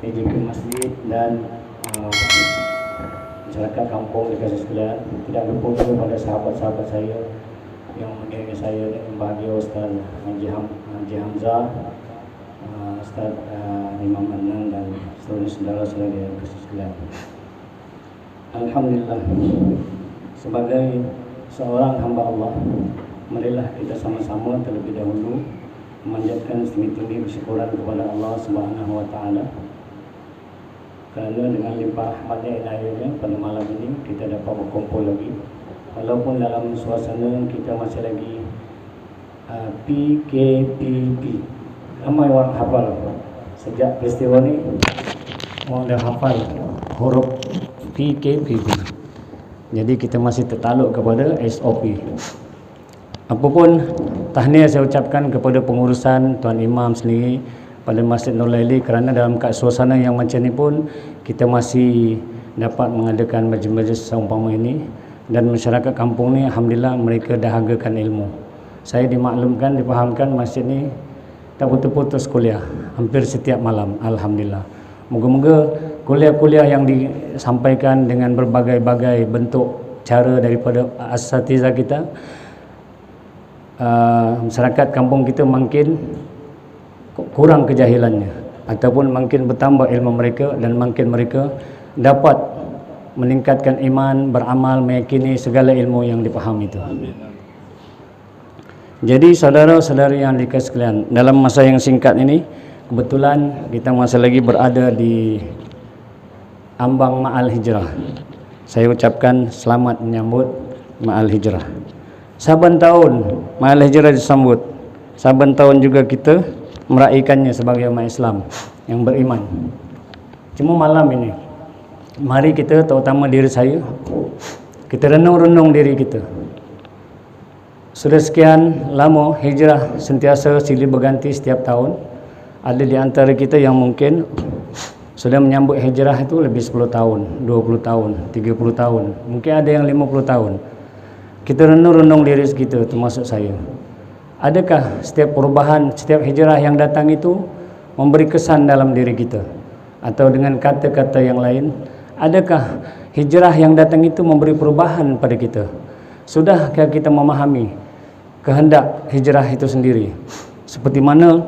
PJK Masjid dan masyarakat kampung dikasih sekalian. Tidak lupa juga pada sahabat-sahabat saya yang mengiringi saya, yang bahagia Ustaz Haji Hamzah, Ustaz Imam Adnan dan seluruh saudara-saudara yang dikasih sekalian. Alhamdulillah, sebagai seorang hamba Allah, marilah kita sama-sama terlebih dahulu memanjatkan setinggi-tinggi bersyukuran kepada Allah Subhanahu wa taala, kerana dengan limpah rahmatnya inayahnya pada malam ini kita dapat berkumpul lagi, walaupun dalam suasana kita masih lagi PKPP. Ramai orang hafal sejak peristiwa ni, orang dah hafal huruf PKPP. Jadi kita masih tertaluk kepada SOP. Apapun tahniah saya ucapkan kepada pengurusan Tuan Imam sendiri pada Masjid Nur Laili, kerana dalam suasana yang macam ni pun kita masih dapat mengadakan majlis-majlis seumpama ini, dan masyarakat kampung ni alhamdulillah mereka dahagakan ilmu. Saya dimaklumkan, dipahamkan masjid ni tak putus-putus kuliah hampir setiap malam, alhamdulillah. Moga-moga kuliah-kuliah yang disampaikan dengan berbagai-bagai bentuk cara daripada asatidzah kita, masyarakat kampung kita makin kurang kejahilannya, ataupun makin bertambah ilmu mereka, dan makin mereka dapat meningkatkan iman, beramal, meyakini segala ilmu yang dipahami itu. Jadi saudara-saudari yang dikasihi sekalian, dalam masa yang singkat ini kebetulan kita masih lagi berada di ambang Ma'al Hijrah. Saya ucapkan selamat menyambut Ma'al Hijrah. Saban tahun Ma'al Hijrah disambut, saban tahun juga kita meraihkannya sebagai umat Islam yang beriman. Cuma malam ini, mari kita, terutama diri saya, kita renung-renung diri kita. Sudah sekian lama hijrah sentiasa silih berganti setiap tahun. Ada di antara kita yang mungkin sudah menyambut hijrah itu lebih 10 tahun, 20 tahun, 30 tahun, mungkin ada yang 50 tahun. Kita renung-renung diri kita, termasuk saya. Adakah setiap perubahan, setiap hijrah yang datang itu memberi kesan dalam diri kita? Atau dengan kata-kata yang lain, adakah hijrah yang datang itu memberi perubahan pada kita? Sudahkah kita memahami kehendak hijrah itu sendiri? Seperti mana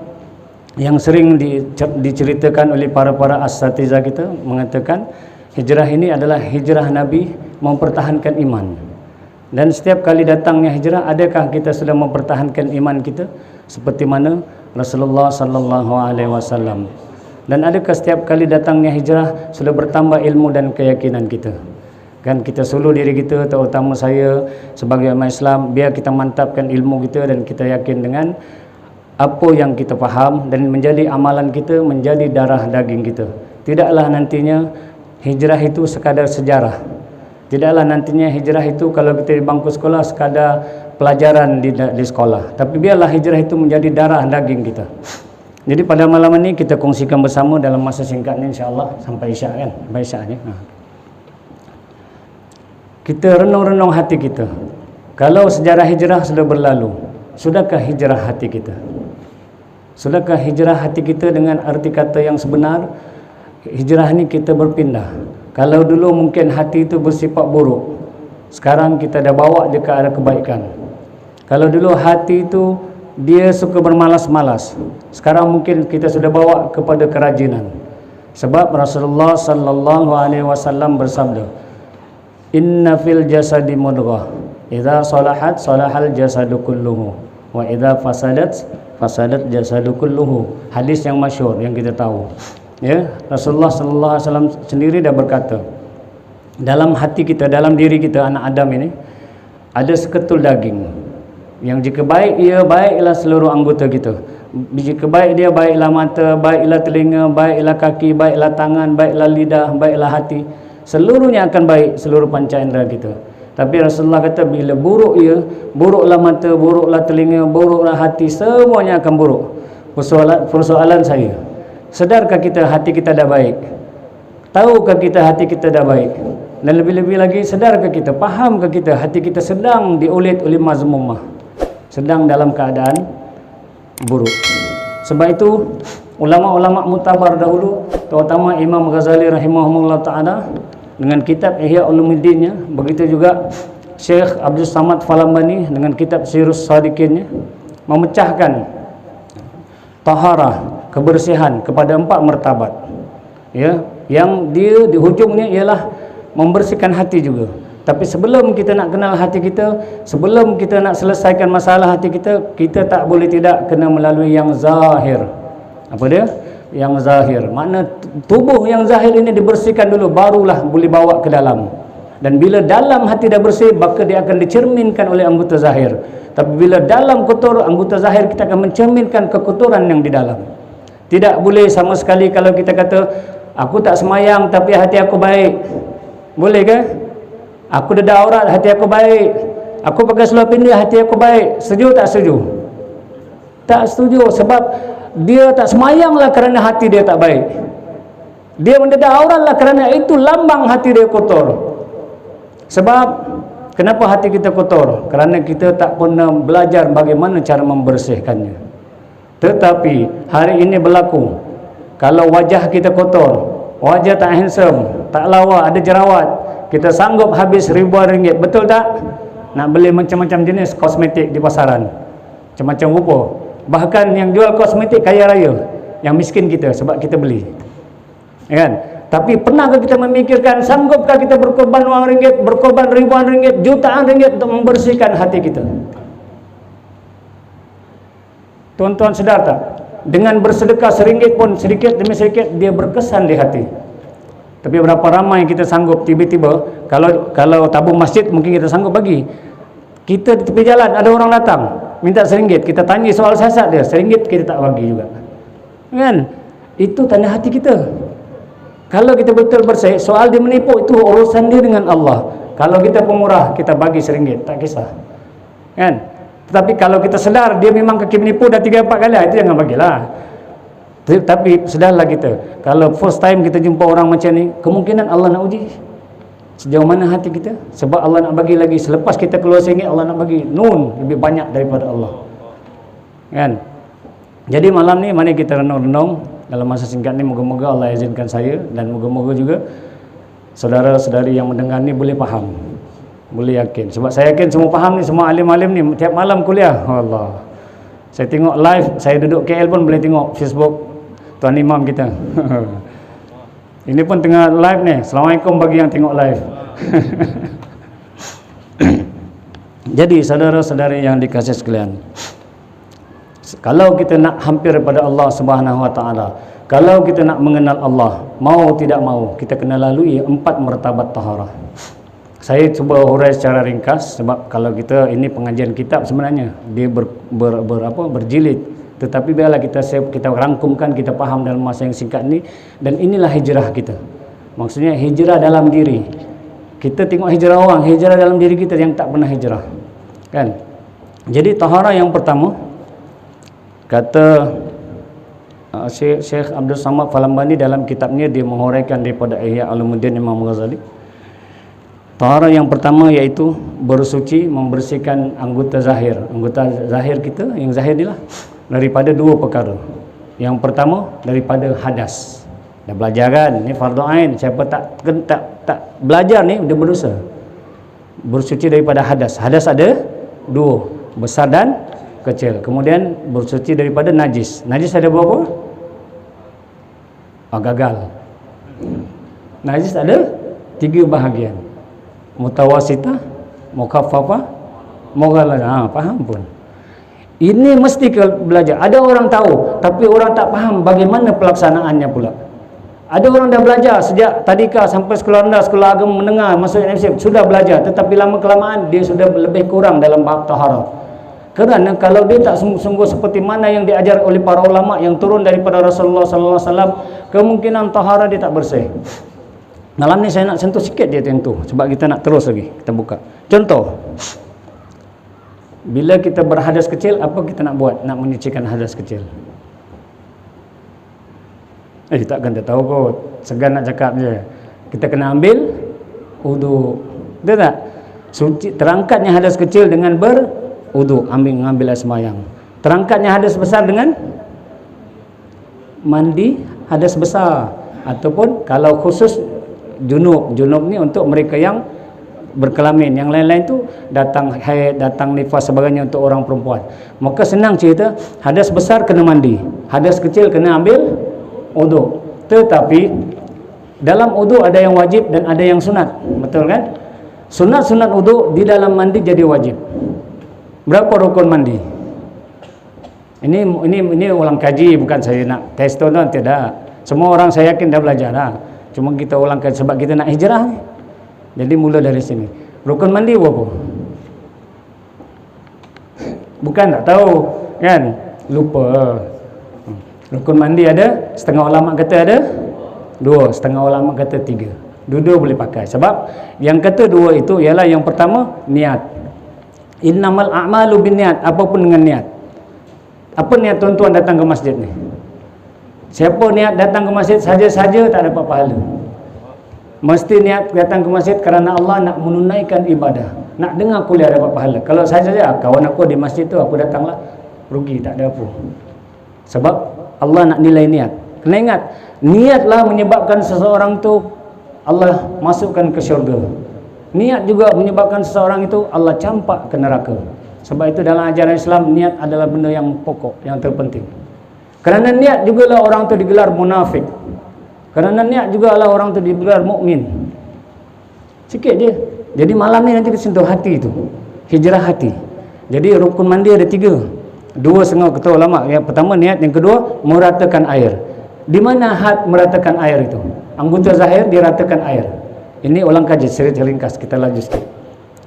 yang sering diceritakan oleh para asatidzah kita, mengatakan hijrah ini adalah hijrah Nabi mempertahankan iman. Dan setiap kali datangnya hijrah, adakah kita sudah mempertahankan iman kita seperti mana Rasulullah sallallahu alaihi wasallam? Dan adakah setiap kali datangnya hijrah sudah bertambah ilmu dan keyakinan kita? Kan kita suluh diri kita, terutama saya sebagai umat Islam, biar kita mantapkan ilmu kita dan kita yakin dengan apa yang kita faham, dan menjadi amalan kita, menjadi darah daging kita. Tidaklah nantinya hijrah itu sekadar sejarah. Tidaklah nantinya hijrah itu kalau kita di bangku sekolah sekadar pelajaran di sekolah. Tapi biarlah hijrah itu menjadi darah daging kita. Jadi pada malam ini kita kongsikan bersama dalam masa singkat ini, insya-Allah sampai Isya kan, sampai Isya'nya. Kita renung-renung hati kita. Kalau sejarah hijrah sudah berlalu, sudahkah hijrah hati kita? Sudahkah hijrah hati kita dengan arti kata yang sebenar? Hijrah ini kita berpindah. Kalau dulu mungkin hati itu bersifat buruk, sekarang kita dah bawa dia ke arah kebaikan. Kalau dulu hati itu dia suka bermalas-malas, sekarang mungkin kita sudah bawa kepada kerajinan. Sebab Rasulullah sallallahu alaihi wasallam bersabda, "Inna fil jasadi mudghah, idza salahat salahal jasadu kulluhu, wa idza fasadat jasadu kulluhu." Hadis yang masyhur yang kita tahu. Ya, Rasulullah sallallahu alaihi wasallam sendiri dah berkata, dalam hati kita, dalam diri kita anak Adam ini ada seketul daging yang jika baik ia, baiklah seluruh anggota kita. Jika baik dia, baiklah mata, baiklah telinga, baiklah kaki, baiklah tangan, baiklah lidah, baiklah hati. Seluruhnya akan baik, seluruh panca indera kita. Tapi Rasulullah kata bila buruk ia, buruklah mata, buruklah telinga, buruklah hati, semuanya akan buruk. Persoalan saya, sedarkah kita hati kita dah baik? Tahukah kita hati kita dah baik? Dan lebih-lebih lagi, sedarkah kita, fahamkah kita hati kita sedang diulit oleh mazmumah, sedang dalam keadaan buruk? Sebab itu ulama-ulama mutabar dahulu, terutama Imam Ghazali rahimahullah taala dengan kitab Ihya Ulumuddin-nya, begitu juga Syekh Abdul Samad Falambani dengan kitab Sirus Sadiqin-nya, memecahkan taharah, kebersihan kepada 4 martabat. Ya, yang dia di hujungnya ialah membersihkan hati juga. Tapi sebelum kita nak kenal hati kita, sebelum kita nak selesaikan masalah hati kita, kita tak boleh tidak kena melalui yang zahir. Apa dia? Yang zahir. Makna tubuh yang zahir ini dibersihkan dulu, barulah boleh bawa ke dalam. Dan bila dalam hati dah bersih, maka dia akan dicerminkan oleh anggota zahir. Tapi bila dalam kotor, anggota zahir kita akan mencerminkan kekotoran yang di dalam. Tidak boleh sama sekali kalau kita kata, aku tak semayang tapi hati aku baik. Boleh ke? Aku dedah aurat, hati aku baik. Aku pakai seluar pendek, hati aku baik. Setuju tak setuju? Tak setuju, sebab dia tak semayanglah kerana hati dia tak baik. Dia mendedah auratlah kerana itu lambang hati dia kotor. Sebab kenapa hati kita kotor? Kerana kita tak pernah belajar bagaimana cara membersihkannya. Tetapi hari ini berlaku, kalau wajah kita kotor, wajah tak handsome, tak lawa, ada jerawat, kita sanggup habis ribuan ringgit, betul tak? Nak beli macam-macam jenis kosmetik di pasaran, macam-macam rupa. Bahkan yang jual kosmetik kaya raya, yang miskin kita, sebab kita beli, ya kan? Tapi pernahkah kita memikirkan, sanggupkah kita berkorban wang ringgit, berkorban ribuan ringgit, jutaan ringgit untuk membersihkan hati kita? Tuan-tuan sedar tak? Dengan bersedekah seringgit pun, sedikit demi sedikit, dia berkesan di hati. Tapi berapa ramai kita sanggup tiba-tiba, kalau tabung masjid mungkin kita sanggup bagi. Kita di tepi jalan, ada orang datang minta seringgit, kita tanya soal sasat dia, seringgit kita tak bagi juga, kan? Itu tanda hati kita. Kalau kita betul bersih, soal dia menipu itu urusan dia dengan Allah. Kalau kita pemurah, kita bagi seringgit, tak kisah, kan? Tetapi kalau kita sedar dia memang kaki menipu dah 3-4 kali, itu jangan bagilah. Tapi sedarlah kita, kalau first time kita jumpa orang macam ni, kemungkinan Allah nak uji sejauh mana hati kita. Sebab Allah nak bagi lagi, selepas kita keluar sini Allah nak bagi lebih banyak daripada Allah, kan? Jadi malam ni mari kita renung-renung dalam masa singkat ni. Moga-moga Allah izinkan saya, dan moga-moga juga saudara-saudari yang mendengar ni boleh faham, boleh yakin. Sebab saya yakin semua faham ni, semua alim-alim ni tiap malam kuliah. Allah, saya tengok live, saya duduk KL pun boleh tengok Facebook Tuan Imam kita. Ini pun tengah live ni. Assalamualaikum bagi yang tengok live. Jadi saudara-saudari yang dikasihi sekalian, kalau kita nak hampir kepada Allah Subhanahu Wa Taala, kalau kita nak mengenal Allah, mau tidak mau kita kena lalui 4 martabat taharah. Saya cuba hurai secara ringkas, sebab kalau kita ini pengajian kitab sebenarnya dia berjilid. Tetapi biarlah kita rangkumkan, kita faham dalam masa yang singkat ni. Dan inilah hijrah kita. Maksudnya hijrah dalam diri. Kita tengok hijrah orang, hijrah dalam diri kita yang tak pernah hijrah, kan? Jadi taharah yang pertama, kata Syekh Abdul Samad Falambani dalam kitabnya, dia menghuraikan daripada Ihya Ulumuddin Imam Ghazali. Taharah yang pertama iaitu bersuci, membersihkan anggota zahir. Anggota zahir kita, yang zahir ni lah, daripada 2 perkara. Yang pertama daripada hadas. Dah belajar kan, ni fardu ain, siapa tak belajar ni dia berdosa. Bersuci daripada hadas. Hadas ada 2, besar dan kecil. Kemudian bersuci daripada najis. Najis ada berapa? Gagal. Najis ada 3 bahagian. Mutawasitah, mukaffafah, mughalladhah. Faham pun. Ini mesti belajar. Ada orang tahu, tapi orang tak faham bagaimana pelaksanaannya pula. Ada orang dah belajar sejak tadika sampai sekolah rendah, sekolah agama menengah, masuk NFC, sudah belajar, tetapi lama kelamaan dia sudah lebih kurang dalam bab taharah. Kerana kalau dia tak sungguh-sungguh seperti mana yang diajar oleh para ulama yang turun daripada Rasulullah sallallahu alaihi wasallam, kemungkinan taharah dia tak bersih. Malam ni saya nak sentuh sikit dia tentu, sebab kita nak terus lagi kita buka. Contoh, bila kita berhadas kecil, apa kita nak buat? Nak menyucikan hadas kecil. Takkan tak tahu kot, segan nak cakap je. Kita kena ambil wudu, betul tak? Suci, terangkatnya hadas kecil dengan berwudu, ambil air sembahyang. Terangkatnya hadas besar dengan mandi hadas besar, ataupun kalau khusus junub ni untuk mereka yang berkelamin, yang lain-lain tu datang haid, datang nifas sebagainya untuk orang perempuan. Maka senang cerita, hadas besar kena mandi, hadas kecil kena ambil uduk. Tetapi dalam uduk ada yang wajib dan ada yang sunat, betul kan? Sunat-sunat uduk di dalam mandi jadi wajib. Berapa rukun mandi? Ini ulang kaji, bukan saya nak test tuan, tidak. Semua orang saya yakin dah belajar lah. Cuma kita ulang kaji sebab kita nak hijrah ni. Jadi mula dari sini. Rukun mandi berapa? Bukan tak tahu kan? Lupa. Rukun mandi ada, setengah ulama kata ada 2, setengah ulama kata 3. Dua-dua boleh pakai. Sebab yang kata 2 itu ialah yang pertama niat. Innamal a'malu binniat, apapun dengan niat. Apa niat tuan-tuan datang ke masjid ni? Siapa niat datang ke masjid saja-saja tak dapat pahala. Mesti niat datang ke masjid kerana Allah nak menunaikan ibadah, nak dengar kuliah dapat pahala. Kalau saja kawan aku di masjid tu aku datanglah, rugi, tak ada apa. Sebab Allah nak nilai niat. Kena ingat, niatlah menyebabkan seseorang tu Allah masukkan ke syurga. Niat juga menyebabkan seseorang itu Allah campak ke neraka. Sebab itu dalam ajaran Islam, niat adalah benda yang pokok, yang terpenting. Kerana niat jugalah orang tu digelar munafik. Kerana niat jugalah orang tu digelar mukmin. Sikit je. Jadi malam ni nanti kita sentuh hati tu, hijrah hati. Jadi rukun mandi ada 3. 2 setengah kata ulama. Yang pertama niat, yang kedua meratakan air. Di mana had meratakan air itu? Anggota zahir diratakan air. Ini ulang kaji cerita ringkas, kita lanjut sikit.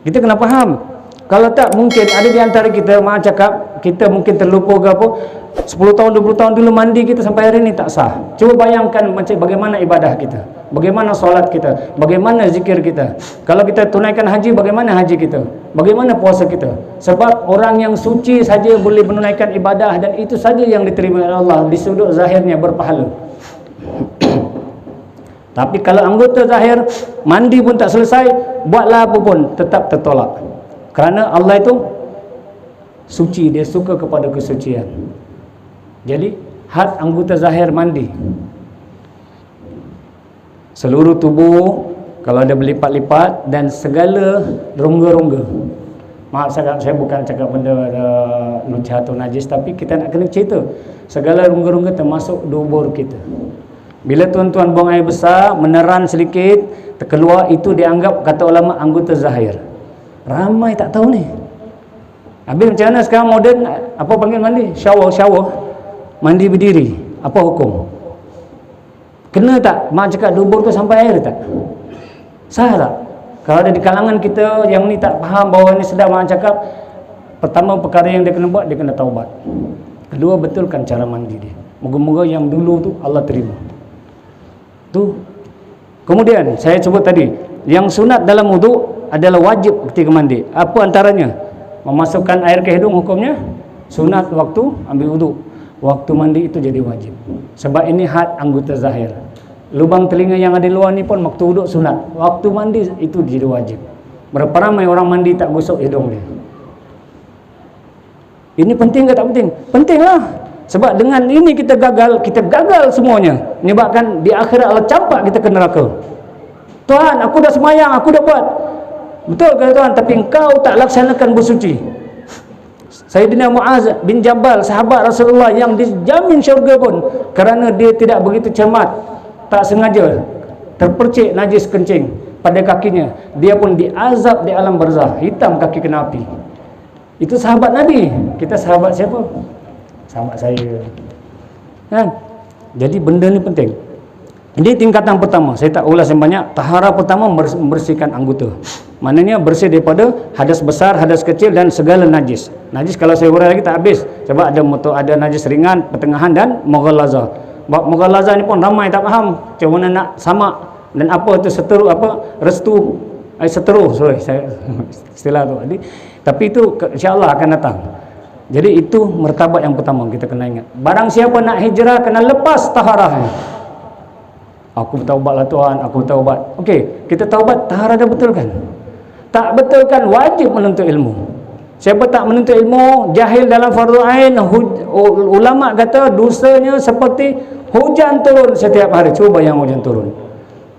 Kita kena faham. Kalau tak, mungkin ada di antara kita mak cakap, kita mungkin terlupa ke apa, 10 tahun 20 tahun dulu mandi kita sampai hari ni tak sah. Cuba bayangkan macam bagaimana ibadah kita, bagaimana solat kita, bagaimana zikir kita. Kalau kita tunaikan haji, bagaimana haji kita, bagaimana puasa kita. Sebab orang yang suci saja boleh menunaikan ibadah, dan itu saja yang diterima oleh Allah di sudut zahirnya berpahala. Tapi kalau anggota zahir mandi pun tak selesai, buatlah apa pun tetap tertolak. Kerana Allah itu suci, dia suka kepada kesucian. Jadi had anggota zahir mandi, seluruh tubuh kalau ada berlipat-lipat, dan segala rongga-rongga. Maaf saya bukan cakap benda lucah atau najis, tapi kita nak kena cerita segala rongga-rongga termasuk dubur kita. Bila tuan-tuan buang air besar, meneran sedikit, terkeluar, itu dianggap kata ulama anggota zahir. Ramai tak tahu ni. Habis macam mana sekarang moden, apa panggil mandi? Shower. Mandi berdiri. Apa hukum? Kena tak? Mak cakap dubur tu sampai air tak? Sah tak? Kalau ada di kalangan kita yang ni tak faham bahawa ni sedap, mak cakap, pertama perkara yang dia kena buat, dia kena taubat. Kedua, betulkan cara mandi dia. Moga-moga yang dulu tu Allah terima. Tu. Kemudian saya sebut tadi, yang sunat dalam wuduk adalah wajib ketika mandi. Apa antaranya? Memasukkan air ke hidung hukumnya sunat waktu ambil wuduk. Waktu mandi itu jadi wajib. Sebab ini had anggota zahir. Lubang telinga yang ada luar ni pun waktu wuduk sunat. Waktu mandi itu jadi wajib. Berapa ramai orang mandi tak gosok hidung dia? Ini penting ke tak penting? Pentinglah. Sebab dengan ini kita gagal semuanya. Menyebabkan di akhirat Allah campak kita ke neraka. Tuhan, aku dah semayang, aku dah buat. Betul kata Tuhan, tapi engkau tak laksanakan bersuci. Sayyidina Muaz bin Jabal, sahabat Rasulullah yang dijamin syurga pun, kerana dia tidak begitu cermat, tak sengaja terpercik najis kencing pada kakinya, dia pun diazab di alam barzah, hitam kaki kena api. Itu sahabat Nabi. Kita sahabat siapa? Sahabat saya kan? Jadi benda ni penting. Ini tingkatan pertama. Saya tak ulas yang banyak. Tahara pertama membersihkan anggota. Maknanya bersih daripada hadas besar, hadas kecil, dan segala najis. Najis kalau saya urai lagi tak habis. Sebab ada najis ringan, pertengahan, dan mughallaza. Mughallaza ni pun ramai tak faham macam mana nak samak, dan apa tu seteru, seteru, saya istilah tu. Tapi itu insya-Allah akan datang. Jadi itu martabat yang pertama kita kena ingat. Barang siapa nak hijrah kena lepas taharahnya. Aku bertaubatlah Tuhan, aku bertaubat. Okey, kita taubat, taharah dah betulkan. Tak betulkan, wajib menuntut ilmu. Siapa tak menuntut ilmu, jahil dalam fardu ain, ulama kata dosanya seperti hujan turun setiap hari. Cuba bayang hujan turun.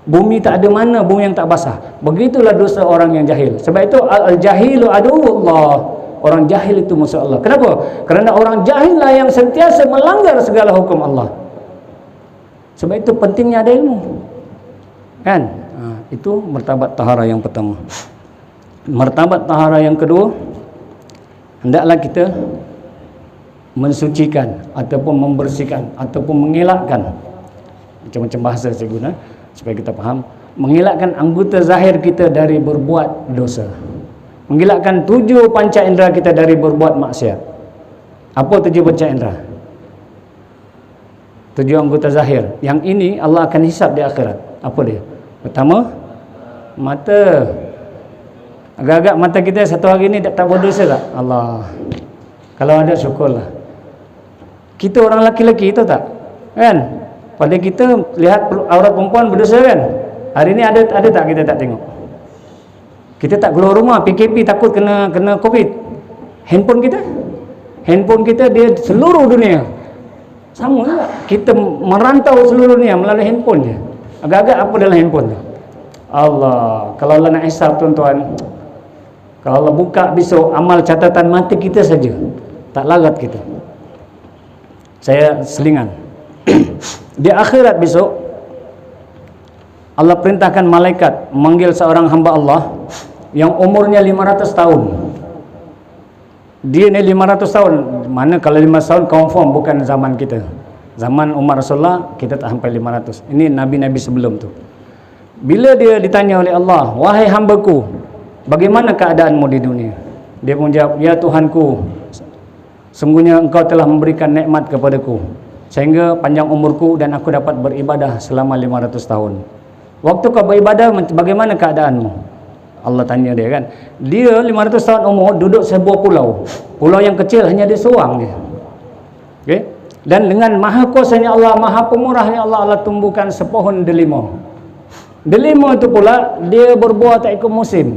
Bumi tak ada mana bumi yang tak basah. Begitulah dosa orang yang jahil. Sebab itu al-jahilu aduwwullah. Orang jahil itu musuh Allah. Kenapa? Kerana orang jahil lah yang sentiasa melanggar segala hukum Allah. Sebab itu pentingnya ada ilmu. Kan? Itu martabat tahara yang pertama. Martabat tahara yang kedua, hendaklah kita mensucikan ataupun membersihkan ataupun mengelakkan, macam-macam bahasa saya guna supaya kita faham, mengelakkan anggota zahir kita dari berbuat dosa, mengelakkan 7 panca indera kita dari berbuat maksiat. Apa 7 panca indera? 7 anggota zahir. Yang ini Allah akan hisap di akhirat. Apa dia? Pertama, mata. Agak-agak mata kita satu hari ni tak berdosa tak? Allah. Kalau ada, syukurlah. Kita orang laki-laki tahu tak? Kan? Pada kita lihat aurat perempuan berdosa kan? Hari ni ada tak kita tak tengok? Kita tak keluar rumah, PKP takut kena COVID. Handphone kita dia seluruh dunia. Sama juga. Kita merantau seluruh dunia melalui handphone je. Agak-agak apa dalam handphone tu? Allah. Kalau Allah nak hisab tuan-tuan, kalau Allah buka besok amal catatan mata kita saja, tak larat kita. Saya selingan. Di akhirat besok Allah perintahkan malaikat memanggil seorang hamba Allah yang umurnya 500 tahun. Dia ni 500 tahun. Mana kalau 500 tahun confirm bukan zaman kita. Zaman Umar Rasulullah kita tak sampai 500. Ini nabi-nabi sebelum tu. Bila dia ditanya oleh Allah, wahai hambaku, bagaimana keadaanmu di dunia? Dia pun jawab, ya Tuhanku, sungguhnya engkau telah memberikan nikmat kepadaku sehingga panjang umurku dan aku dapat beribadah selama 500 tahun. Waktu kau beribadah, bagaimana keadaanmu? Allah tanya dia kan. Dia 500 tahun umur duduk sebuah pulau. Pulau yang kecil hanya dia seorang dia. Okey? Dan dengan maha kuasanya Allah, maha pemurahnya Allah, Allah tumbuhkan sepohon delima. Delima itu pula dia berbuah tak ikut musim.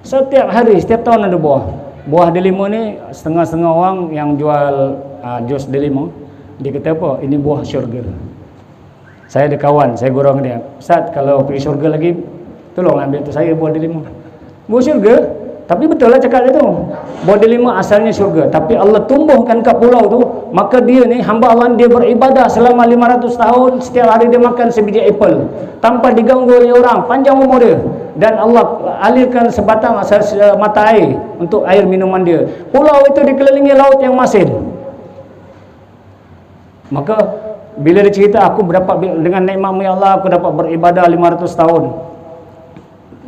Setiap hari, setiap tahun ada buah. Buah delima ni setengah-setengah orang yang jual jus delima, dia kata apa? Ini buah syurga. Saya ada kawan, saya gorong dia, Ustaz kalau pergi syurga lagi, tolong ambil tu saya buah delima. Buah syurga? Tapi betul lah cakap dia tu. Buah delima asalnya syurga, tapi Allah tumbuhkan kat pulau tu, maka dia ni hamba Allah, dia beribadah selama 500 tahun, setiap hari dia makan sebiji apple tanpa diganggu oleh orang, panjang umur dia. Dan Allah alirkan sebatang mata air untuk air minuman dia. Pulau itu dikelilingi laut yang masin. Maka bila dia cerita, aku berdapat dengan nikmat ya Allah, aku dapat beribadah 500 tahun.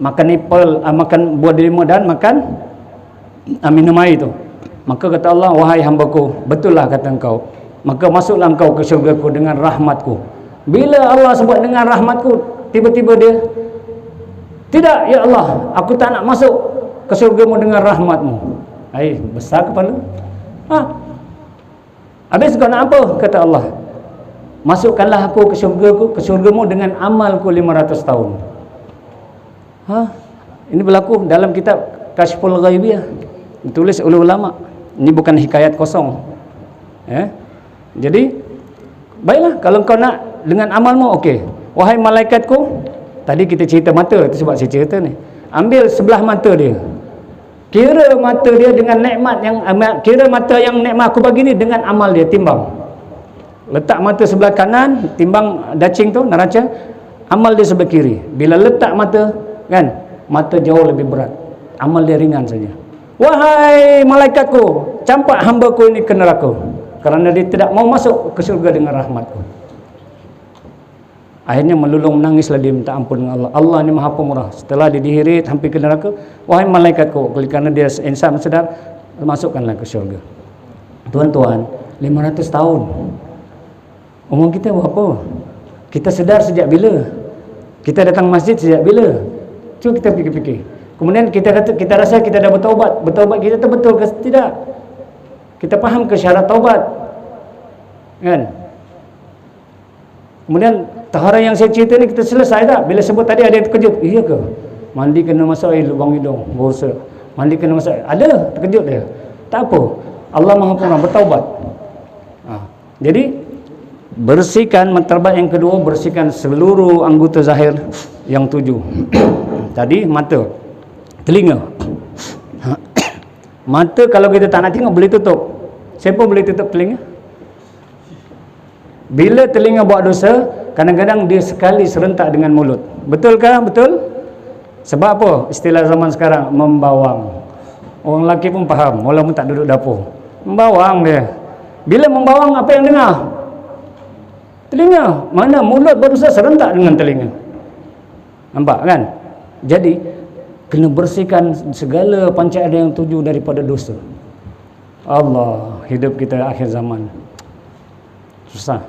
Makan apple, makan buah delima dan makan minum air tu. Maka kata Allah, wahai hambaku, betul lah kata engkau, maka masuklah engkau ke syurgaku dengan rahmatku. Bila Allah sebut dengan rahmatku, tiba-tiba dia, tidak ya Allah, aku tak nak masuk ke syurgamu dengan rahmatmu. Besar kepala. Habis kau nak apa? Kata Allah, masukkanlah aku ke syurgamu dengan amalku 500 tahun. Ini berlaku dalam kitab Kashful Ghaibiyah, ditulis oleh ulama. Ini bukan hikayat kosong. Jadi baiklah, kalau kau nak dengan amalmu, okey. Wahai malaikatku, tadi kita cerita mata, itu sebab saya cerita ni. Ambil sebelah mata dia, kira mata dia dengan nikmat yang, kira mata yang nikmat aku bagi ni dengan amal dia, timbang. Letak mata sebelah kanan, timbang dacing tu, neraca, amal dia sebelah kiri. Bila letak mata, kan, mata jauh lebih berat, amal dia ringan saja. Wahai malaikatku, campak hambaku ini ke neraka kerana dia tidak mau masuk ke syurga dengan rahmatku. Akhirnya melulung menangislah dia, minta ampun dengan Allah. Allah ni maha pemurah. Setelah dia dihirit hampir ke neraka, wahai malaikatku, kerana dia insan sedap, masukkanlah ke syurga. Tuan-tuan, 500 tahun umur kita berapa? Kita sedar sejak bila? Kita datang masjid sejak bila? Cuba kita fikir-fikir. Kemudian kita rasa kita dah bertaubat. Bertaubat kita tu betul ke tidak? Kita faham ke syarat taubat? Kan? Kemudian tahara yang saya cerita ni kita selesai tak? Bila sebut tadi ada yang terkejut. Iya ke? Mandi kena masuk air lubang hidung, bersa. mandikan masa. Ada, terkejut dia. Tak apa. Allah Maha Pengampun, bertaubat. Jadi bersihkan terbaik yang kedua, bersihkan seluruh anggota zahir yang 7. Tadi mata, telinga. Mata kalau kita tak nak tengok boleh tutup. Siapa boleh tutup telinga? Bila telinga buat dosa, kadang-kadang dia sekali serentak dengan mulut. Betulkah? Betul? Sebab apa? Istilah zaman sekarang, membawang. Orang lelaki pun faham, walaupun tak duduk dapur. Membawang dia. Bila membawang, apa yang dengar? Telinga. Mana mulut berusaha serentak dengan telinga. Nampak kan? Jadi kena bersihkan segala panca indera yang 7 daripada dosa. Allah, hidup kita akhir zaman susah.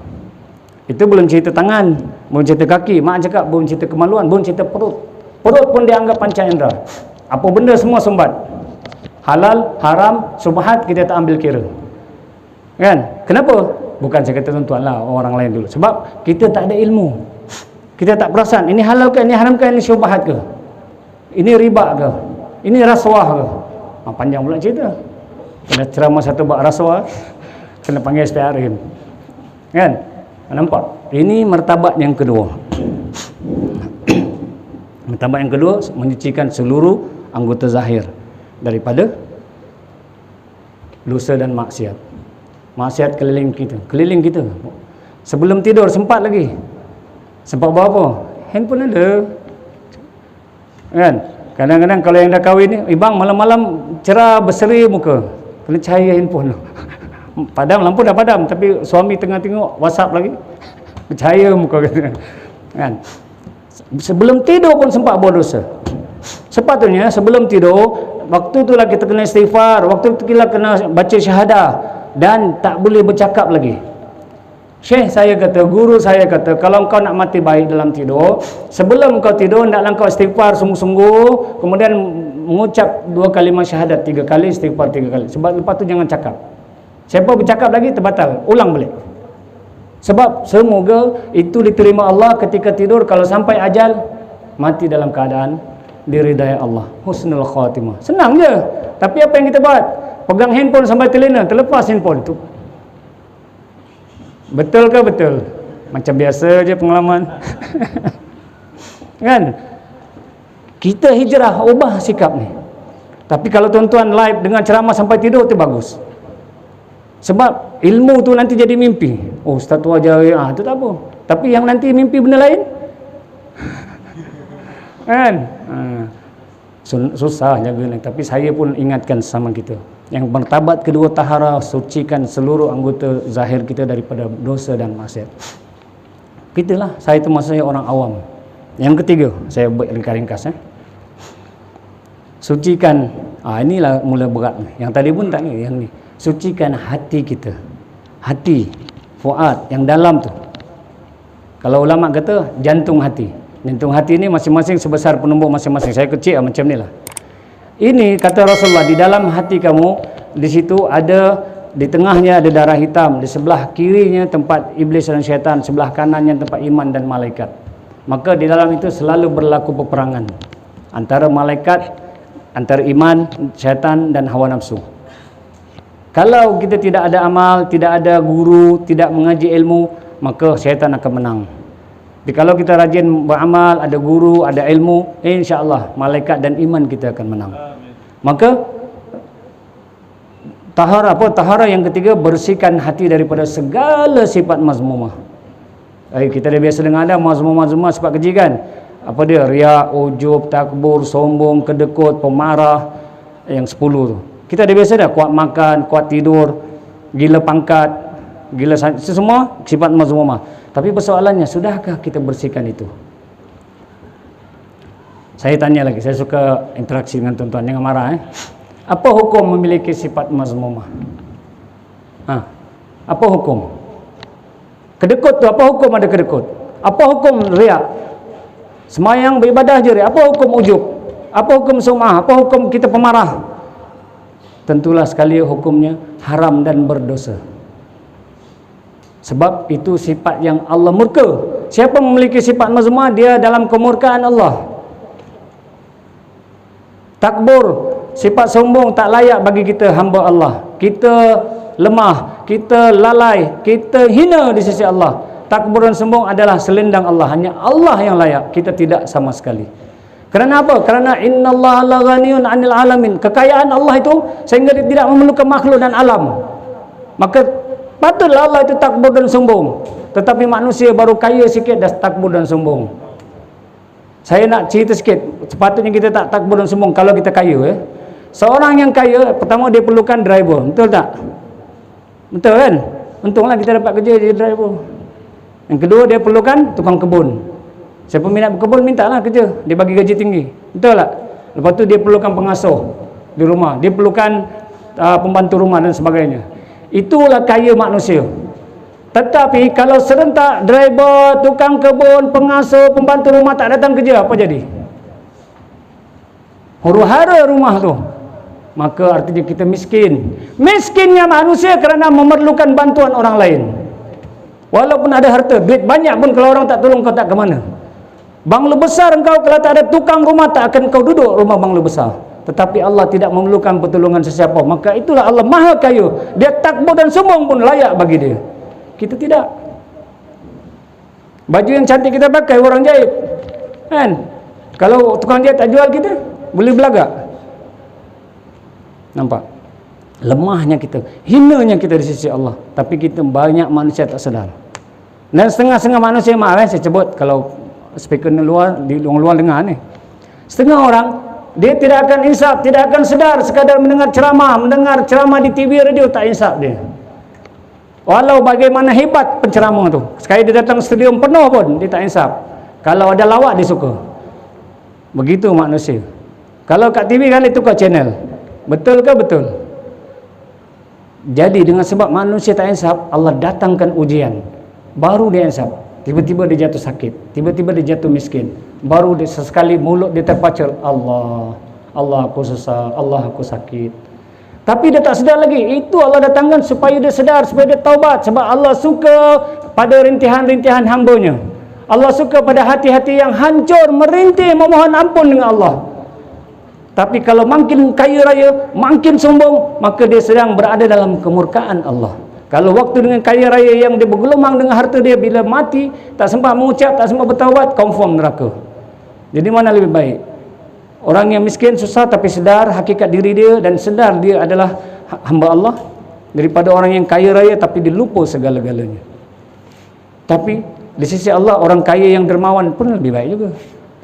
Itu belum cerita tangan, belum cerita kaki. Mak cakap belum cerita kemaluan, belum cerita perut. Perut pun dianggap panca indera. Apa benda semua sumbat. Halal, haram, subhat kita tak ambil kira. Kan? Kenapa? Bukan saya kata tuan-tuan lah, orang lain dulu. Sebab kita tak ada ilmu. Kita tak perasan, ini halal ke, ini haram ke, ini syubhat ke? Ini riba ke? Ini rasuah ke? Panjang pula cerita. Kena ceramah satu bab rasuah, kena panggil SPRM. Kan? Nampak? Ini martabat yang kedua. Martabat yang kedua, menyucikan seluruh anggota zahir daripada dosa dan maksiat. Maksiat keliling kita. Sebelum tidur sempat lagi. Sempat buat apa? Handphone ada. Kan? Kadang-kadang kalau yang dah kahwin ni, bang malam-malam cerah berseri muka. Kena cahaya handphone. Padam, lampu dah padam, tapi suami tengah tengok WhatsApp lagi. Cahaya muka kata. Kan? Sebelum tidur pun sempat buat dosa. Sepatutnya sebelum tidur, waktu itulah kita kena istighfar, waktu itu kita kena baca syahadah dan tak boleh bercakap lagi. Syekh saya kata, guru saya kata, kalau kau nak mati baik dalam tidur, sebelum kau tidur hendaklah kau istighfar sungguh-sungguh, kemudian mengucap 2 kalimah syahadat 3 kali, istighfar 3 kali. Sebab lepas tu jangan cakap. Siapa bercakap lagi terbatal, ulang balik. Sebab semoga itu diterima Allah ketika tidur. Kalau sampai ajal, mati dalam keadaan diridai Allah, husnul khatimah. Senang je. Tapi apa yang kita buat? Pegang handphone sampai terlena, terlepas handphone tu. Betul ke betul? Macam biasa je pengalaman. Kan? Kita hijrah, ubah sikap ni. Tapi kalau tuan-tuan live dengan ceramah sampai tidur, itu bagus. Sebab ilmu tu nanti jadi mimpi. Oh, ustaz tu ajar, itu tak apa. Tapi yang nanti mimpi benda lain, kan? Susah jaga ni. Tapi saya pun ingatkan sama kita. Yang martabat kedua, tahara, sucikan seluruh anggota zahir kita daripada dosa dan maksiat. Itulah, saya tu maksudnya orang awam. Yang ketiga, saya buat ringkas. Sucikan, inilah mula berat ni. Yang tadi pun tak ni, yang ni. Sucikan hati kita. Hati, fuad, yang dalam tu. Kalau ulama kata, jantung hati. Jantung hati ni masing-masing sebesar penumbuk masing-masing. Saya kecil macam ni lah. Ini kata Rasulullah, di dalam hati kamu, di situ ada, di tengahnya ada darah hitam, di sebelah kirinya tempat iblis dan syaitan, sebelah kanannya tempat iman dan malaikat. Maka di dalam itu selalu berlaku peperangan antara malaikat, antara iman, syaitan dan hawa nafsu. Kalau kita tidak ada amal, tidak ada guru, tidak mengaji ilmu, maka syaitan akan menang. Tapi kalau kita rajin beramal, ada guru, ada ilmu, insya-Allah malaikat dan iman kita akan menang. Maka tahara yang ketiga, bersihkan hati daripada segala sifat mazmumah. Kita dah biasa dengar ada mazmumah sifat keji kan? Apa dia? Riak, ujub, takbur, sombong, kedekut, pemarah, yang 10 tu. Kita dah biasa dah, kuat makan, kuat tidur, gila pangkat, gila semua sifat mazmumah. Tapi persoalannya, sudahkah kita bersihkan itu? Saya tanya lagi, saya suka interaksi dengan tuan-tuan, jangan marah. Apa hukum memiliki sifat mazmumah? Apa hukum? Kedekut tu, apa hukum ada kedekut? Apa hukum riak? Semayang beribadah je riak. Apa hukum ujub? Apa hukum sum'ah? Apa hukum kita pemarah? Tentulah sekali hukumnya haram dan berdosa. Sebab itu sifat yang Allah murka. Siapa memiliki sifat mazmumah, dia dalam kemurkaan Allah. Takbur, Sifat sombong tak layak bagi kita hamba Allah. Kita lemah, kita lalai, kita hina di sisi Allah. Takbur dan sombong adalah selendang Allah. Hanya Allah yang layak, kita tidak sama sekali. Kerana apa? Kerana innallaha la ghaniyun 'anil alamin. Kekayaan Allah itu sehingga dia tidak memerlukan makhluk dan alam. Maka patutlah Allah itu takbur dan sombong. Tetapi manusia baru kaya sikit dah takbur dan sombong. Saya nak cerita sikit. Sepatutnya kita tak takbur dan sombong kalau kita kaya. Seorang yang kaya, pertama dia perlukan driver. Betul tak? Betul kan? Untunglah kita dapat kerja jadi driver. Yang kedua, dia perlukan tukang kebun. Siapa minat berkebun, mintalah kerja. Dia bagi gaji tinggi. Betul tak? Lepas tu dia perlukan pengasuh di rumah. Dia perlukan pembantu rumah dan sebagainya. Itulah kaya manusia. Tetapi kalau serentak driver, tukang kebun, pengasuh, pembantu rumah tak datang kerja, apa jadi? Huru-hara rumah tu. Maka artinya kita miskin. Miskinnya manusia kerana memerlukan bantuan orang lain. Walaupun ada harta, duit banyak pun kalau orang tak tolong kau tak ke mana. Bangla besar engkau kalau tak ada tukang rumah tak akan kau duduk rumah bangla besar. Tetapi Allah tidak memerlukan pertolongan sesiapa. Maka itulah Allah maha kaya. Dia takbur dan sombong pun layak bagi dia. Kita tidak. Baju yang cantik kita pakai orang jahit, kan? Kalau tukang jahit tak jual kita, boleh belagak. Nampak? Lemahnya kita, hinanya kita di sisi Allah. Tapi kita banyak manusia tak sedar. Dan setengah-setengah manusia, maaf saya sebut, kalau speaker di luar dengar ni, setengah orang dia tidak akan insaf, tidak akan sedar, sekadar mendengar ceramah di TV radio, tak insaf dia. Walau bagaimana hebat penceramah tu, sekali dia datang stadium penuh pun dia tak insaf. Kalau ada lawak dia suka. Begitu manusia. Kalau kat TV kan dia tukar channel. Betul ke? Betul. Jadi dengan sebab manusia tak insaf, Allah datangkan ujian. Baru dia insaf. Tiba-tiba dia jatuh sakit, tiba-tiba dia jatuh miskin. Baru dia sesekali mulut dia terpacar, Allah aku susah, Allah aku sakit. Tapi dia tak sedar lagi. Itu Allah datangkan supaya dia sedar, supaya dia taubat. Sebab Allah suka pada rintihan-rintihan hamba-Nya. Allah suka pada hati-hati yang hancur, merintih, memohon ampun dengan Allah. Tapi kalau makin kaya raya, makin sombong, maka dia sedang berada dalam kemurkaan Allah. Kalau waktu dengan kaya raya yang dia bergelumang dengan harta dia, bila mati, tak sempat mengucap, tak sempat bertaubat, confirm neraka. Jadi mana lebih baik? Orang yang miskin susah tapi sedar hakikat diri dia dan sedar dia adalah hamba Allah, daripada orang yang kaya raya tapi dia lupa segala-galanya. Tapi di sisi Allah orang kaya yang dermawan pun lebih baik juga.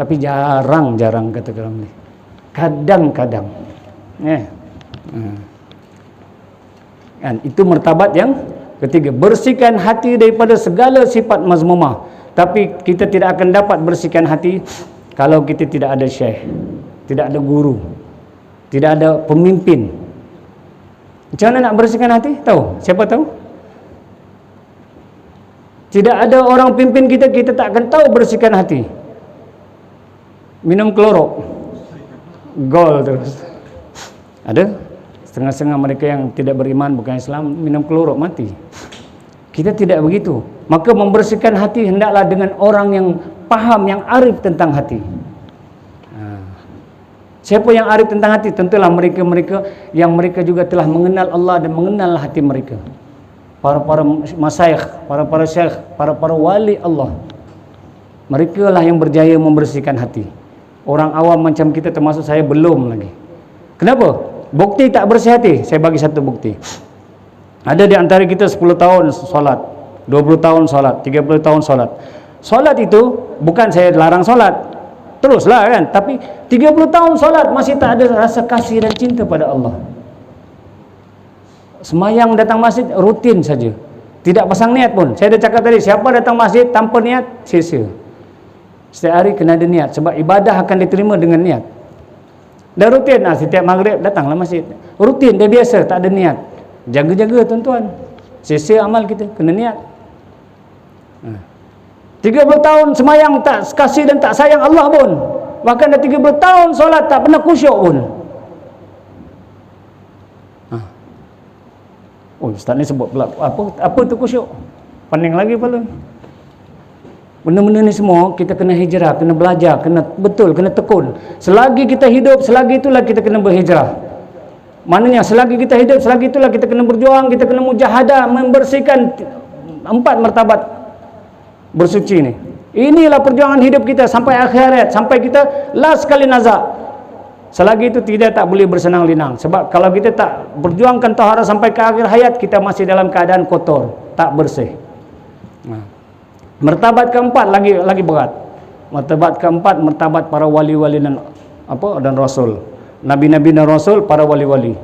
Tapi jarang-jarang kata orang ni. Kadang-kadang. Kan itu martabat yang ketiga, bersihkan hati daripada segala sifat mazmumah. Tapi kita tidak akan dapat bersihkan hati kalau kita tidak ada syekh, tidak ada guru, tidak ada pemimpin. Macam mana nak bersihkan hati? Tahu? Siapa tahu? Tidak ada orang pimpin kita, kita tak akan tahu bersihkan hati. Minum klorok, gol terus. Ada? Setengah-setengah mereka yang tidak beriman, bukan Islam, minum klorok mati. Kita tidak begitu. Maka membersihkan hati hendaklah dengan orang yang faham, yang arif tentang hati. Siapa yang arif tentang hati? Tentulah mereka-mereka yang mereka juga telah mengenal Allah dan mengenal hati mereka. Para-para masyayikh, para-para syekh, para-para wali Allah. Mereka lah yang berjaya membersihkan hati. Orang awam macam kita, termasuk saya, belum lagi. Kenapa? Bukti tak bersih hati. Saya bagi satu bukti. Ada di antara kita 10 tahun solat, 20 tahun solat, 30 tahun solat. Solat itu bukan saya larang solat, teruslah kan. Tapi 30 tahun solat masih tak ada rasa kasih dan cinta pada Allah. Semayang datang masjid rutin saja, tidak pasang niat pun. Saya dah cakap tadi, siapa datang masjid tanpa niat, sia-sia. Setiap hari kena ada niat, sebab ibadah akan diterima dengan niat. Dah rutin, setiap maghrib datanglah masjid. Rutin, dia biasa, tak ada niat. Jaga-jaga tuan-tuan, sia-sia amal kita, kena niat. 30 tahun semayang tak kasih dan tak sayang Allah pun. Bahkan dah 30 tahun solat tak pernah khusyuk pun. Oh, ustaz ni sebut pula apa tu khusyuk. Pening lagi pula. Benda-benda ni semua kita kena hijrah, kena belajar, kena betul, kena tekun. Selagi kita hidup, selagi itulah kita kena berhijrah. Maknanya selagi kita hidup, selagi itulah kita kena berjuang, kita kena mujahadah membersihkan 4 martabat bersuci ni. Inilah perjuangan hidup kita sampai akhirat, sampai kita last kali nazak. Selagi itu tidak tak boleh bersenang-lenang. Sebab kalau kita tak berjuangkan taharah sampai ke akhir hayat, kita masih dalam keadaan kotor, tak bersih. Martabat keempat lagi berat. Martabat keempat, martabat para wali-wali dan rasul. Nabi-nabi dan rasul, para wali-wali.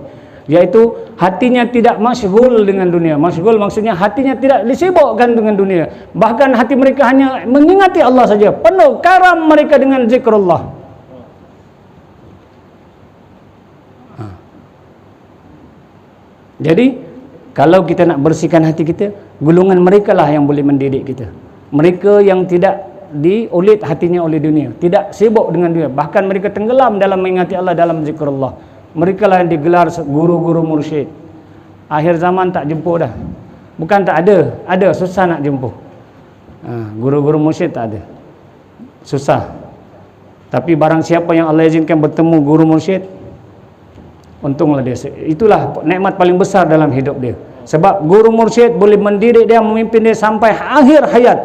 Yaitu hatinya tidak masyghul dengan dunia. Masyghul maksudnya hatinya tidak disibukkan dengan dunia. Bahkan hati mereka hanya mengingati Allah saja. Penuh karam mereka dengan zikrullah. Jadi kalau kita nak bersihkan hati kita, golongan mereka lah yang boleh mendidik kita. Mereka yang tidak diolit hatinya oleh dunia, tidak sibuk dengan dunia, bahkan mereka tenggelam dalam mengingati Allah, dalam zikrullah. Mereka lah yang digelar guru-guru mursyid. Akhir zaman tak jumpa dah. Bukan tak ada, ada, susah nak jumpa. Guru-guru mursyid tak ada, susah. Tapi barang siapa yang Allah izinkan bertemu guru mursyid, untunglah dia. Itulah nikmat paling besar dalam hidup dia. Sebab guru mursyid boleh mendidik dia, memimpin dia sampai akhir hayat.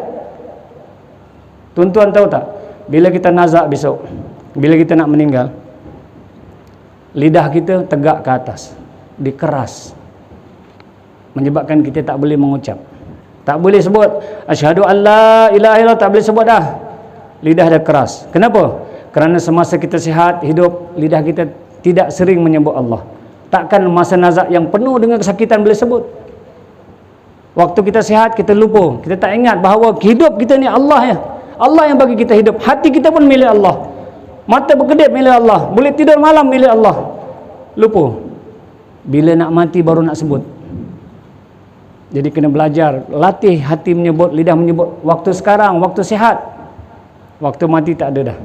Tuan-tuan tahu tak, bila kita nazak besok, bila kita nak meninggal, lidah kita tegak ke atas, dikeras, menyebabkan kita tak boleh mengucap, tak boleh sebut asyhadu alla ilaha illallah, tak boleh sebut dah. Lidah dah keras. Kenapa? Kerana semasa kita sihat hidup, lidah kita tidak sering menyebut Allah. Takkan masa nazak yang penuh dengan kesakitan boleh sebut. Waktu kita sihat kita lupa, kita tak ingat bahawa hidup kita ni Allah ya. Allah yang bagi kita hidup. Hati kita pun milik Allah. Mata berkedip milik Allah. Boleh tidur malam milik Allah. Lupa. Bila nak mati baru nak sebut. Jadi kena belajar, latih hati menyebut, lidah menyebut. Waktu sekarang, waktu sihat. Waktu mati tak ada dah.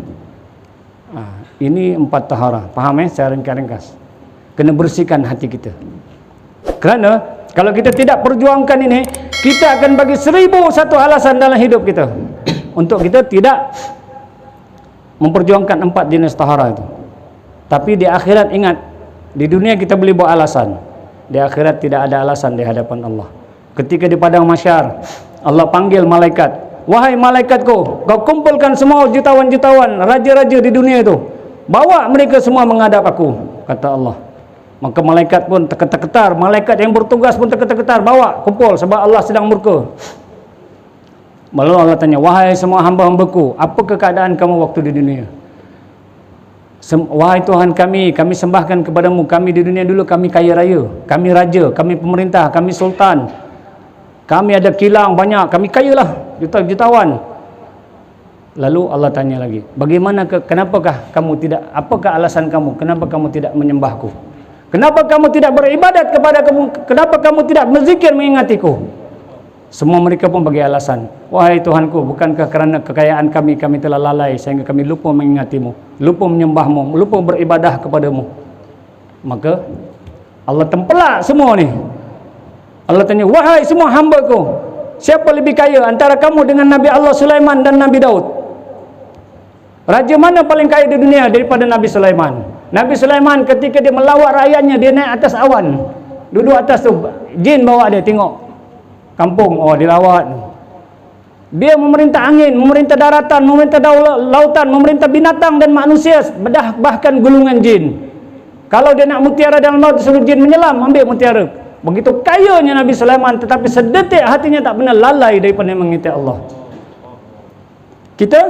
Ini 4 taharah. Faham secara ringkas? Kena bersihkan hati kita. Kerana kalau kita tidak perjuangkan ini, kita akan bagi 1001 alasan dalam hidup kita untuk kita tidak memperjuangkan 4 jenis taharah itu. Tapi di akhirat ingat, di dunia kita boleh buat alasan, di akhirat tidak ada alasan di hadapan Allah. Ketika di padang mahsyar, Allah panggil malaikat, wahai malaikatku, kau kumpulkan semua jutawan-jutawan, raja-raja di dunia itu, bawa mereka semua menghadap aku, kata Allah. Maka malaikat pun terketar-ketar, malaikat yang bertugas pun terketar-ketar, bawa, kumpul, sebab Allah sedang murka. Lalu Allah tanya, wahai semua hamba-hambaku, apakah keadaan kamu waktu di dunia? Wahai Tuhan kami sembahkan kepadamu, kami di dunia dulu kami kaya raya, kami raja, kami pemerintah, kami sultan, kami ada kilang banyak, kami kaya lah, jutawan. Lalu Allah tanya lagi, kenapakah kamu tidak, apakah alasan kamu, kenapa kamu tidak menyembahku? Kenapa kamu tidak beribadat kepada kamu? Kenapa kamu tidak berzikir mengingatiku? Semua mereka pun bagi alasan, wahai Tuhanku, bukankah kerana kekayaan kami telah lalai sehingga kami lupa mengingatimu, lupa menyembahmu, lupa beribadah kepadamu. Maka Allah tempelak semua ni. Allah tanya, wahai semua hamba-Ku, siapa lebih kaya antara kamu dengan Nabi Allah Sulaiman dan Nabi Daud? Raja mana paling kaya di dunia daripada Nabi Sulaiman? Nabi Sulaiman ketika dia melawat rakyatnya, dia naik atas awan, duduk atas tu, jin bawa dia tengok kampung, dilawat. Dia memerintah angin, memerintah daratan, memerintah lautan, memerintah binatang dan manusia, bahkan gulungan jin. Kalau dia nak mutiara dalam laut, suruh jin menyelam, ambil mutiara. Begitu kayanya Nabi Sulaiman, tetapi sedetik hatinya tak pernah lalai daripada mengingati Allah. Kita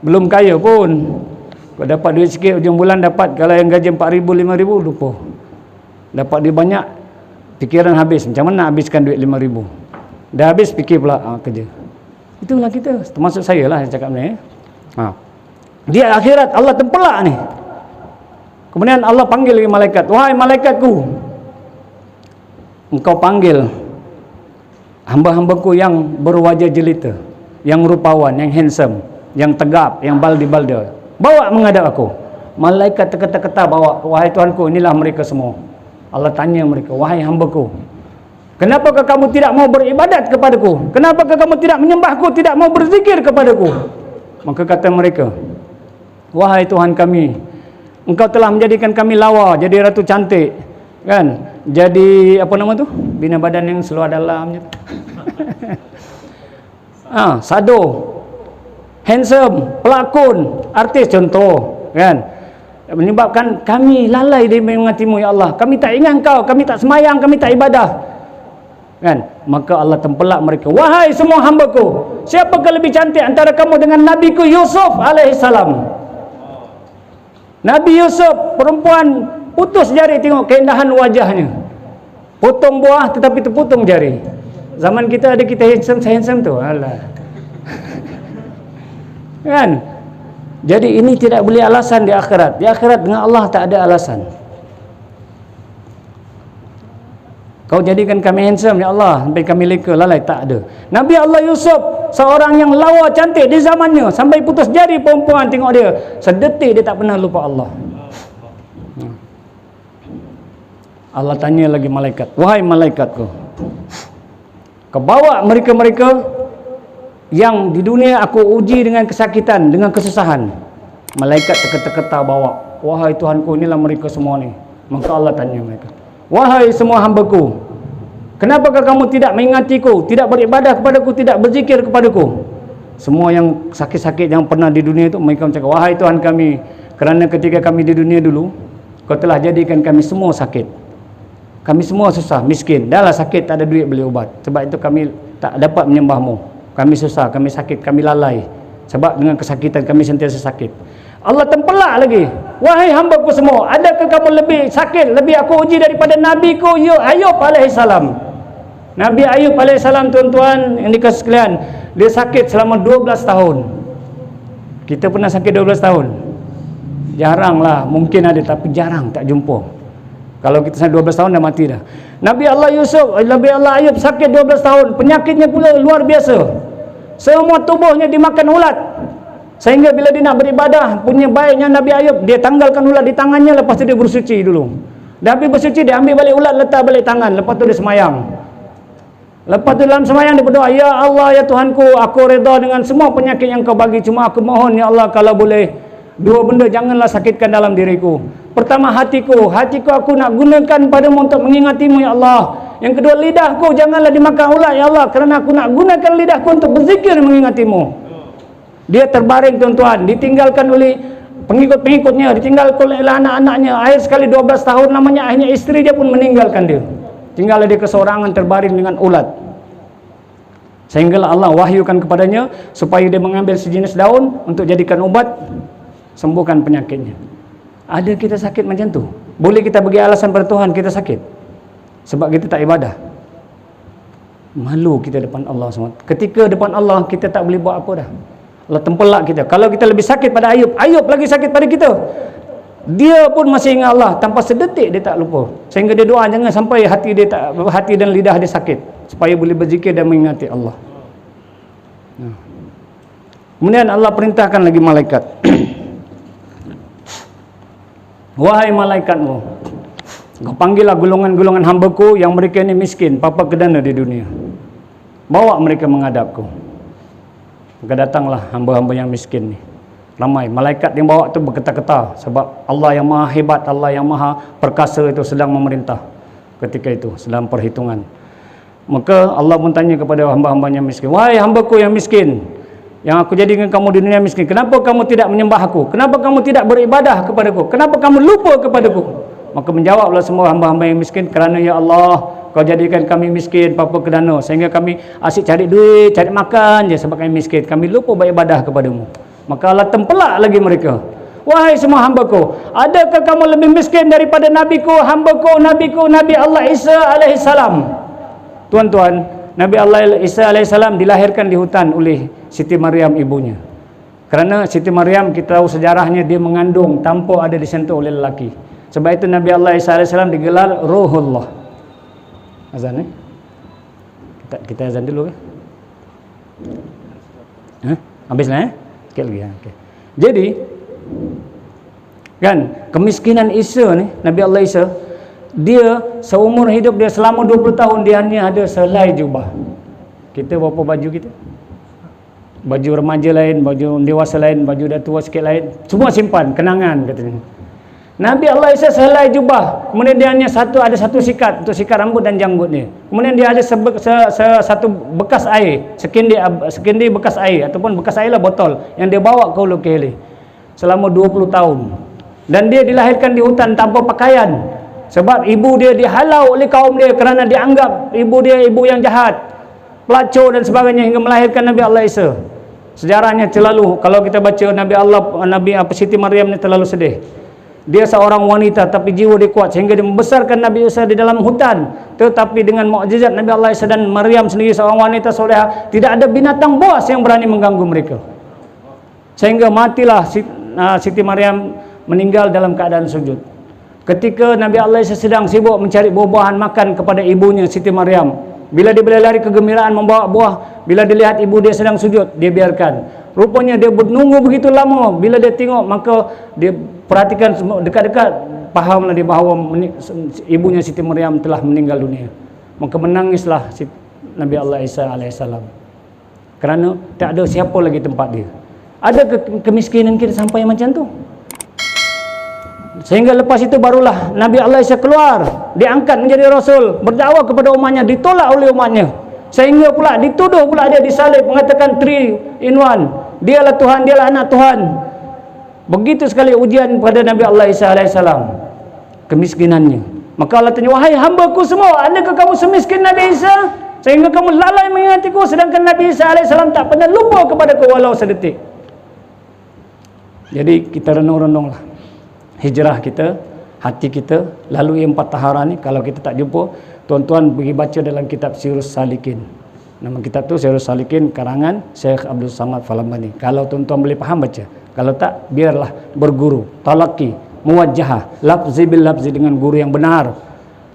belum kaya pun, kalau dapat duit sikit ujung bulan dapat, kalau yang gaji 4,000 5,000 lupa. Dapat dia banyak, fikiran habis, macam mana nak habiskan duit 5,000. Dah habis fikir pula kerja. Itulah kita, termasuk saya lah yang cakap ni. Di akhirat Allah tempelak ni. Kemudian Allah panggil lagi malaikat, wahai malaikatku, engkau panggil hamba-hambaku yang berwajah jelita, yang rupawan, yang handsome, yang tegap, yang baldi-balda, bawa menghadap aku. Malaikat terketar-ketar bawa, wahai Tuhanku, inilah mereka semua. Allah tanya mereka, wahai hambaku, Kenapakah kamu tidak mau beribadat kepadaku? Kenapakah kamu tidak menyembahku, tidak mau berzikir kepadaku? Maka kata mereka, wahai Tuhan kami, Engkau telah menjadikan kami lawa, jadi ratu cantik, kan? Jadi apa nama tu? Bina badan yang seluar dalamnya. Sado, handsome, pelakon, artis contoh, kan? Menyebabkan kami lalai dari mengingatimu ya Allah. Kami tak ingat Engkau, kami tak semayang, kami tak ibadah. Kan? Maka Allah tempelak mereka, wahai semua hambaku, siapakah lebih cantik antara kamu dengan Nabiku Yusuf alaihissalam? Nabi Yusuf, perempuan putus jari, tengok keindahan wajahnya, potong buah tetapi terpotong jari. Zaman kita ada kita handsome tu, alah. Kan? Jadi ini tidak boleh alasan di akhirat. Di akhirat dengan Allah tak ada alasan. Kau jadikan kami handsome ya Allah sampai kami leka lalai, tak ada. Nabi Allah Yusuf, seorang yang lawa cantik di zamannya, sampai putus jari perempuan, tengok dia, sedetik dia tak pernah lupa Allah. Allah tanya lagi malaikat, wahai malaikatku, kau bawa mereka-mereka yang di dunia aku uji dengan kesakitan, dengan kesusahan. Malaikat terketa-keta bawa, wahai Tuhanku, inilah mereka semua ni. Maka Allah tanya mereka, wahai semua hambaku, kenapakah kamu tidak mengingatiku, tidak beribadah kepadaku, tidak berzikir kepadaku? Semua yang sakit-sakit yang pernah di dunia itu, mereka cakap, wahai Tuhan kami, kerana ketika kami di dunia dulu, Kau telah jadikan kami semua sakit, kami semua susah, miskin, dahlah sakit, tak ada duit beli ubat. Sebab itu kami tak dapat menyembahmu. Kami susah, kami sakit, kami lalai. Sebab dengan kesakitan kami sentiasa sakit. Allah tempelak lagi, wahai hambaku semua, adakah kamu lebih sakit, lebih aku uji daripada Nabiku Ayub alaihissalam? Nabi Ayub alaihissalam, tuan-tuan yang dikasih sekalian, dia sakit selama 12 tahun. Kita pernah sakit 12 tahun? Jarang lah, mungkin ada tapi jarang, tak jumpa. Kalau kita sakit 12 tahun dah mati dah. Nabi Allah Ayub sakit 12 tahun, penyakitnya pula luar biasa. Semua tubuhnya dimakan ulat. Sehingga bila dia nak beribadah, punya baiknya Nabi Ayub, dia tanggalkan ulat di tangannya, lepas tu dia bersuci dulu. Dah habis bersuci, dia ambil balik ulat, letak balik tangan, lepas tu dia semayang. Lepas tu dalam semayang dia berdoa, ya Allah, ya Tuhanku, aku reda dengan semua penyakit yang kau bagi, cuma aku mohon ya Allah, kalau boleh, dua benda janganlah sakitkan dalam diriku. Pertama, hatiku aku nak gunakan padamu untuk mengingatimu ya Allah. Yang kedua, lidahku janganlah dimakan ulat ya Allah, kerana aku nak gunakan lidahku untuk berzikir mengingatimu. Dia terbaring tuan-tuan, ditinggalkan oleh pengikut-pengikutnya, ditinggalkan oleh anak-anaknya. Akhir sekali 12 tahun namanya, akhirnya isteri dia pun meninggalkan dia. Tinggallah dia kesorangan terbaring dengan ulat. Sehinggalah Allah wahyukan kepadanya supaya dia mengambil sejenis daun untuk jadikan ubat, sembuhkan penyakitnya. Ada kita sakit macam tu, boleh kita bagi alasan pada Tuhan kita sakit sebab kita tak ibadah? Malu kita depan Allah SWT. Ketika depan Allah kita tak boleh buat apa dah. Allah tempelak kita. Kalau kita lebih sakit pada Ayub lagi sakit pada kita, dia pun masih ingat Allah, tanpa sedetik dia tak lupa. Sehingga dia doa jangan sampai hati dan lidah dia sakit, supaya boleh berzikir dan mengingati Allah. Kemudian Allah perintahkan lagi malaikat, wahai malaikatmu, kau panggillah golongan-golongan hambaku yang mereka ini miskin, papa kedana di dunia, bawa mereka menghadapku. Maka datanglah hamba-hamba yang miskin ni, ramai. Malaikat yang bawa tu berketa-keta, sebab Allah yang maha hebat, Allah yang maha perkasa itu sedang memerintah ketika itu, sedang perhitungan. Maka Allah pun tanya kepada hamba-hambanya miskin, wahai hambaku yang miskin, yang aku jadikan kamu di dunia miskin, kenapa kamu tidak menyembah aku? Kenapa kamu tidak beribadah kepadaku? Kenapa kamu lupa kepadaku? Maka menjawablah semua hamba-hamba yang miskin, kerana ya Allah, kau jadikan kami miskin, papa kedana, sehingga kami asyik cari duit, cari makan je sebab kami miskin, kami lupa beribadah kepadamu. Maka Allah tempelak lagi mereka, wahai semua hambaku, adakah kamu lebih miskin daripada Nabi Allah Isa alaihissalam? Tuan-tuan, Nabi Allah Isa alaihissalam dilahirkan di hutan oleh Siti Maryam ibunya. Kerana Siti Maryam, kita tahu sejarahnya, dia mengandung tanpa ada disentuh oleh lelaki. Sebab itu Nabi Allah Isa alaihissalam digelar Ruhullah. Azan kita azan dulu ke? Habislah sikit lagi. Okay. Jadi kan kemiskinan Isa ni, Nabi Allah Isa, Dia seumur hidup dia selama 20 tahun dia hanya ada sehelai jubah. Kita berapa baju kita? Baju remaja lain, baju dewasa lain, baju dah tua sikit lain. Semua simpan, kenangan katanya. Nabi Allah Isa sehelai jubah. Kemudian dia hanya ada satu sikat untuk sikat rambut dan janggutnya. Kemudian dia ada satu bekas air, sekendi bekas air ataupun bekas air lah botol yang dia bawa ke Hulu Kehli selama 20 tahun. Dan dia dilahirkan di hutan tanpa pakaian. Sebab ibu dia dihalau oleh kaum dia kerana dianggap ibu dia ibu yang jahat, pelacur dan sebagainya hingga melahirkan Nabi Allah Isa. Sejarahnya terlalu, kalau kita baca Nabi Siti Maryam ni terlalu sedih. Dia seorang wanita tapi jiwa dia kuat sehingga dia membesarkan Nabi Isa di dalam hutan. Tetapi dengan mukjizat Nabi Allah Isa dan Maryam sendiri seorang wanita solehah, tidak ada binatang buas yang berani mengganggu mereka. Sehingga matilah Siti Maryam meninggal dalam keadaan sujud. Ketika Nabi Allah Isa sedang sibuk mencari buah-buahan makan kepada ibunya Siti Maryam, bila dia boleh lari kegembiraan membawa buah, bila dia lihat ibu dia sedang sujud, dia biarkan. Rupanya dia menunggu begitu lama. Bila dia tengok, maka dia perhatikan dekat-dekat, fahamlah dia bahawa ibunya Siti Maryam telah meninggal dunia. Maka menangislah Nabi Allah Isa alaihissalam. Kerana tak ada siapa lagi tempat dia. Ada kemiskinan kita sampai macam tu. Sehingga lepas itu barulah Nabi Allah Isa keluar, diangkat menjadi Rasul, berdakwah kepada umatnya, ditolak oleh umatnya. Sehingga pula dituduh pula dia disalib, mengatakan 3 in 1. Dialah Tuhan, dialah anak Tuhan. Begitu sekali ujian pada Nabi Allah Isa alaihissalam, kemiskinannya. Maka Allah tanya, wahai hamba-Ku semua, adakah kamu semiskin Nabi Isa sehingga kamu lalai mengingatiku? Sedangkan Nabi Isa alaihissalam tak pernah lupa kepadaku walau sedetik. Jadi kita renung-renunglah hijrah kita, hati kita, lalu 4 tahara ni. Kalau kita tak jumpa, tuan-tuan pergi baca dalam kitab Sirus Salikin. Nama kitab tu Sirus Salikin, karangan Syekh Abdul Samad Falambani. Kalau tuan-tuan boleh faham, baca. Kalau tak, biarlah berguru, talaki, muwajjahah, lafzi bil lafzi, dengan guru yang benar.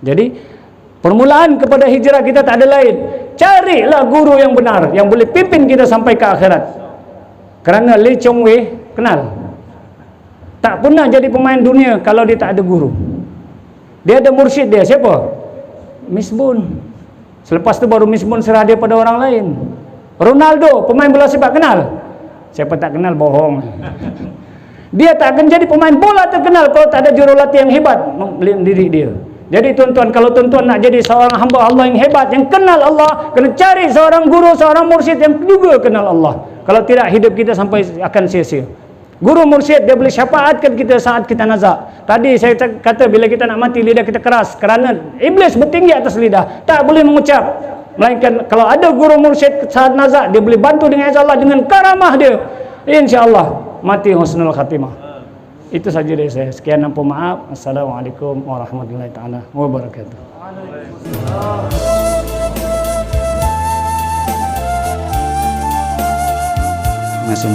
Jadi permulaan kepada hijrah kita tak ada lain, carilah guru yang benar yang boleh pimpin kita sampai ke akhirat. Kerana Lee Chong Wei kenal, tak pernah jadi pemain dunia kalau dia tak ada guru. Dia ada mursyid dia, siapa? Misbun. Selepas tu baru Misbun serah dia pada orang lain. Ronaldo, pemain bola sepak, kenal? Siapa tak kenal bohong. Dia tak akan jadi pemain bola terkenal kalau tak ada jurulatih yang hebat mendidik dia. Jadi tuan-tuan, kalau tuan-tuan nak jadi seorang hamba Allah yang hebat, yang kenal Allah, kena cari seorang guru, seorang mursyid yang juga kenal Allah. Kalau tidak, hidup kita sampai akan sia-sia. Guru mursyid dia boleh syafaatkan kita saat kita nazak. Tadi saya kata bila kita nak mati, lidah kita keras kerana iblis bertinggi atas lidah, tak boleh mengucap. Melainkan kalau ada guru mursyid saat nazak, dia boleh bantu dengan izin Allah, dengan karamah dia, insya-Allah mati husnul khatimah. Itu saja dari saya. Sekian, ampun maaf. Assalamualaikum warahmatullahi taala wabarakatuh. Masih